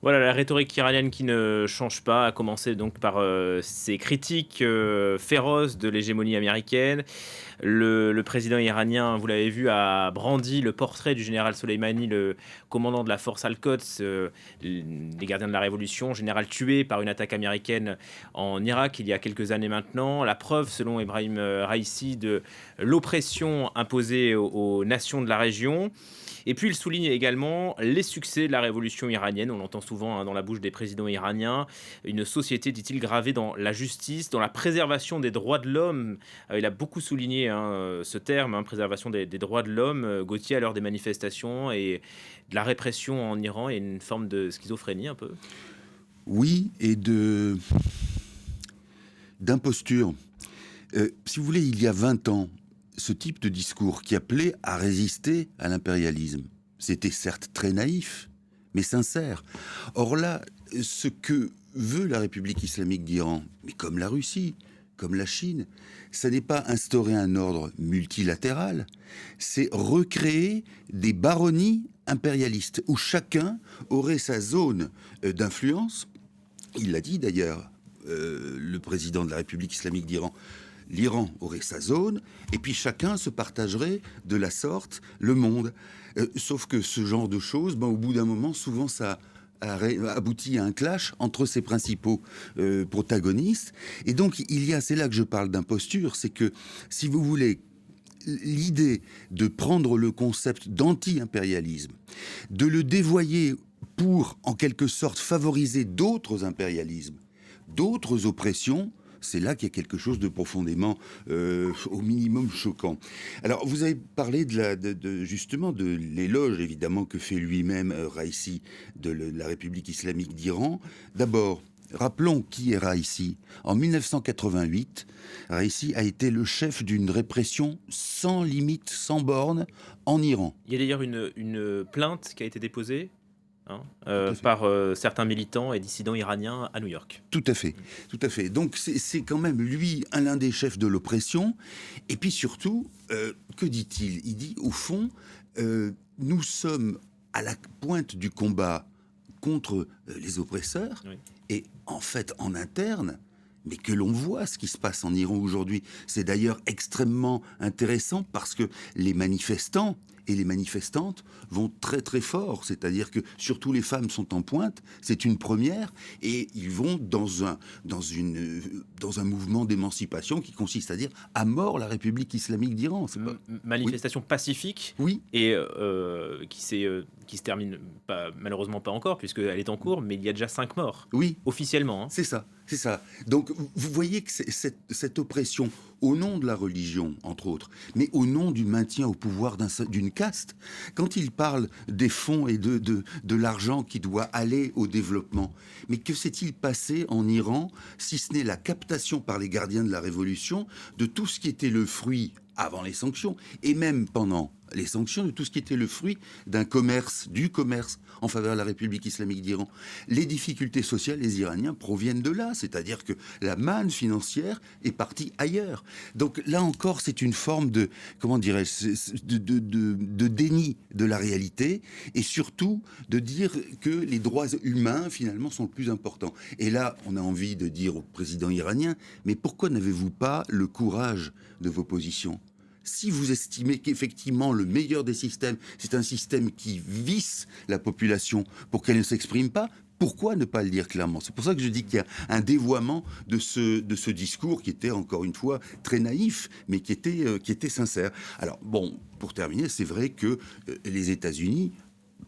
Voilà, la rhétorique iranienne qui ne change pas, à commencer donc par, ses critiques, féroces de l'hégémonie américaine. Le président iranien, vous l'avez vu, a brandi le portrait du général Soleimani, le commandant de la force Al-Quds, les gardiens de la révolution, général tué par une attaque américaine en Irak il y a quelques années maintenant. La preuve, selon Ebrahim, Raïssi, de l'oppression imposée aux nations de la région. Et puis il souligne également les succès de la révolution iranienne. On l'entend souvent, dans la bouche des présidents iraniens. Une société, dit-il, gravée dans la justice, dans la préservation des droits de l'homme. Il a beaucoup souligné, ce terme, préservation des droits de l'homme, Gauthier, à l'heure des manifestations et de la répression en Iran, et une forme de schizophrénie un peu. Oui, et d'imposture. Si vous voulez, il y a 20 ans, ce type de discours qui appelait à résister à l'impérialisme, c'était certes très naïf, mais sincère. Or là, ce que veut la République islamique d'Iran, mais comme la Russie, comme la Chine, ça n'est pas instaurer un ordre multilatéral, c'est recréer des baronnies impérialistes où chacun aurait sa zone d'influence. Il l'a dit d'ailleurs, le président de la République islamique d'Iran. L'Iran aurait sa zone, et puis chacun se partagerait de la sorte le monde. Sauf que ce genre de choses, au bout d'un moment, souvent ça aboutit à un clash entre ses principaux protagonistes. Et donc, c'est là que je parle d'imposture, c'est que, si vous voulez, l'idée de prendre le concept d'anti-impérialisme, de le dévoyer pour, en quelque sorte, favoriser d'autres impérialismes, d'autres oppressions, c'est là qu'il y a quelque chose de profondément, au minimum, choquant. Alors, vous avez parlé justement de l'éloge, évidemment, que fait lui-même Raïssi de la République islamique d'Iran. D'abord, rappelons qui est Raïssi. En 1988, Raïssi a été le chef d'une répression sans limite, sans borne, en Iran. Il y a d'ailleurs une plainte qui a été déposée, Tout à fait. par, certains militants et dissidents iraniens à New York. Tout à fait, tout à fait. Donc c'est quand même lui l'un des chefs de l'oppression. Et puis surtout, que dit-il? Il dit au fond, nous sommes à la pointe du combat contre les oppresseurs. Oui. Et en fait, en interne, mais que l'on voit ce qui se passe en Iran aujourd'hui. C'est d'ailleurs extrêmement intéressant parce que les manifestants et les manifestantes vont très très fort, c'est-à-dire que surtout les femmes sont en pointe, c'est une première, et ils vont dans un mouvement d'émancipation qui consiste à dire à mort la République islamique d'Iran. C'est pas... Oui, Manifestation pacifique oui, et qui se termine pas, malheureusement pas encore puisqu'elle est en cours, mais il y a déjà 5 morts, oui. officiellement, C'est ça, c'est ça. Donc, vous voyez que cette oppression, au nom de la religion, entre autres, mais au nom du maintien au pouvoir d'une caste, quand il parle des fonds et de l'argent qui doit aller au développement, mais que s'est-il passé en Iran, si ce n'est la captation par les gardiens de la révolution de tout ce qui était le fruit avant les sanctions, et même pendant les sanctions, de tout ce qui était le fruit du commerce en faveur de la République islamique d'Iran. Les difficultés sociales, les Iraniens proviennent de là, c'est-à-dire que la manne financière est partie ailleurs. Donc là encore, c'est une forme de, comment dirais-je, de déni de la réalité, et surtout de dire que les droits humains, finalement, sont le plus important. Et là, on a envie de dire au président iranien, mais pourquoi n'avez-vous pas le courage de vos positions ? Si vous estimez qu'effectivement le meilleur des systèmes, c'est un système qui visse la population pour qu'elle ne s'exprime pas, pourquoi ne pas le dire clairement? C'est pour ça que je dis qu'il y a un dévoiement de ce discours qui était, encore une fois, très naïf, mais qui était sincère. Alors, bon, pour terminer, c'est vrai que les États-Unis,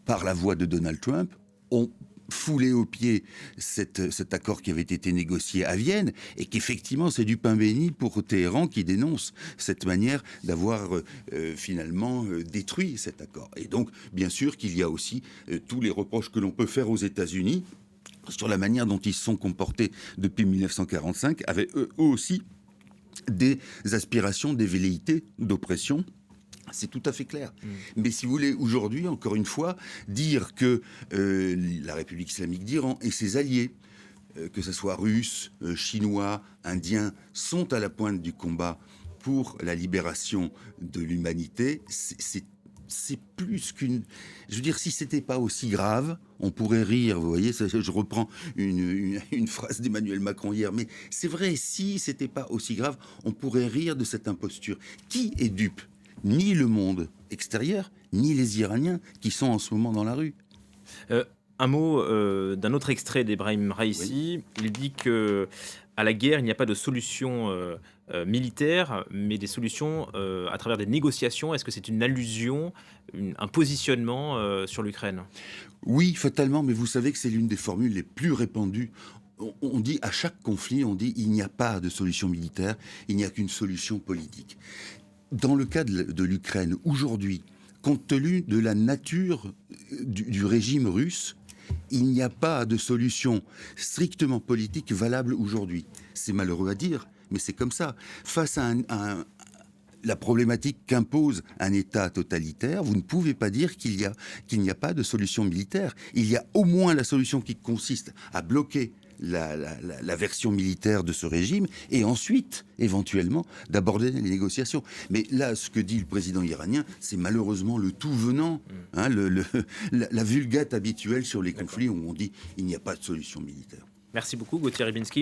par la voix de Donald Trump, ont foulé au pied cet accord qui avait été négocié à Vienne, et qu'effectivement c'est du pain béni pour Téhéran qui dénonce cette manière d'avoir finalement détruit cet accord. Et donc bien sûr qu'il y a aussi tous les reproches que l'on peut faire aux États-Unis sur la manière dont ils se sont comportés depuis 1945, avec eux aussi des aspirations, des velléités d'oppression. C'est tout à fait clair. Mais si vous voulez, aujourd'hui, encore une fois, dire que la République islamique d'Iran et ses alliés, que ce soit russes, chinois, indiens, sont à la pointe du combat pour la libération de l'humanité, c'est plus qu'une... Je veux dire, si c'était pas aussi grave, on pourrait rire, vous voyez, je reprends une phrase d'Emmanuel Macron hier, mais c'est vrai, si c'était pas aussi grave, on pourrait rire de cette imposture. Qui est dupe? Ni le monde extérieur, ni les Iraniens qui sont en ce moment dans la rue. Un mot d'un autre extrait d'Ebrahim Oui. Raïssi. Il dit que à la guerre, il n'y a pas de solution militaire, mais des solutions à travers des négociations. Est-ce que c'est une allusion, un positionnement sur l'Ukraine? Oui, fatalement, mais vous savez que c'est l'une des formules les plus répandues. On dit à chaque conflit, on dit il n'y a pas de solution militaire, il n'y a qu'une solution politique. Dans le cas de l'Ukraine, aujourd'hui, compte tenu de la nature du régime russe, il n'y a pas de solution strictement politique valable aujourd'hui. C'est malheureux à dire, mais c'est comme ça. Face à la problématique qu'impose un État totalitaire, vous ne pouvez pas dire qu'il n'y a pas de solution militaire. Il y a au moins la solution qui consiste à bloquer la version militaire de ce régime et ensuite, éventuellement, d'aborder les négociations. Mais là, ce que dit le président iranien, c'est malheureusement le tout venant, hein, la vulgate habituelle sur les conflits où on dit il n'y a pas de solution militaire. Merci beaucoup, Gauthier Ribinski.